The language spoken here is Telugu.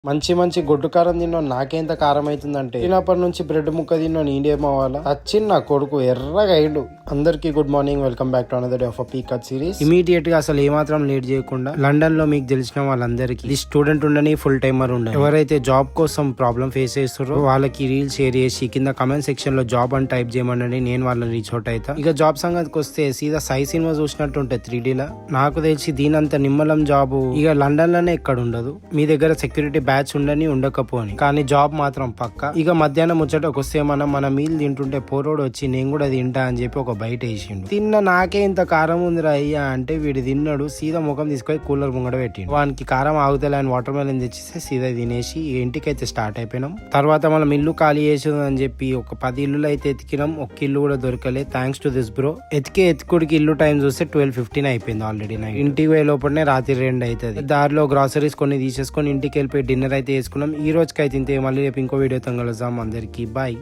మంచి మంచి గొడ్డు కారం తిన్నా నాకేంత కారం అవుతుందంటే తినప్పటి నుంచి బ్రెడ్ ముక్క తిన్నా నేనేం అవ్వాలా వచ్చింది నా కొడుకు ఎర్రగా అయ్యిండు. అందరికి good morning, welcome back to another day of పీకట్ సిరీస్. ఇమీడియట్ గా అసలు ఏమాత్రం లేట్ చేయకుండా లండన్ లో మీకు తెలిసిన వాళ్ళందరికీ ఈ స్టూడెంట్ ఉండని ఫుల్ టైమర్ ఉండని ఎవరైతే జాబ్ కోసం ప్రాబ్లం ఫేస్ చేస్తారో వాళ్ళకి రీల్ షేర్ చేసి కింద కమెంట్ సెక్షన్ లో జాబ్ అని టైప్ చేయమని నేను వాళ్ళని రీచ్ అవుట్ అవుతా. ఇక జాబ్ సంగతికి వస్తే సీదా సై సినిమా చూసినట్టు ఉంటే 3D లా నాకు తెలిసి దీనంత నిమ్మలం జాబు ఇక లండన్ లోనే ఎక్కడ ఉండదు. మీ దగ్గర సెక్యూరిటీ బ్యాచ్ ఉండని ఉండకపోని కానీ జాబ్ మాత్రం పక్క. ఇక మధ్యాహ్నం ముచ్చటకు వస్తే మన మీల్ తింటుంటే పోరోడు వచ్చి నేను కూడా తింటా అని చెప్పి ఒక బయట వేసిండు. తిన్న నాకే ఇంత కారం ఉందిరా అయ్యా అంటే వీడు తిన్నాడు, సీదా ముఖం తీసుకొని కూలర్ ముంగడ పెట్టిండు. వానికి కారం ఆగుతలే అని వాటర్ మెలన్ తెచ్చిస్తే సీదా తినేసి ఇంటికైతే స్టార్ట్ అయిపోయినాం. తర్వాత మనం ఇల్లు ఖాళీ చేసేది అని చెప్పి ఒక 10 ఇల్లులు అయితే ఎతికినాం, ఒక్క ఇల్లు కూడా దొరకలే. Thanks to this bro. ఎత్తుకుడికి ఇల్లు టైం చూస్తే 12:15 అయిపోయింది ఆల్రెడీ. ఇంటికి పోయే లోపలనే రాత్రి 2 అవుతుంది. దారిలో గ్రాసరీస్ కొన్ని తీసేసుకొని ఇంటికి వెళ్ళిపోయి డిన్నర్ అయితే వేసుకున్నాం. ఈ రోజుకి అయితే ఇంతే, మళ్ళీ రేపు ఇంకో వీడియోతో కలుద్దాం. అందరికీ బాయ్.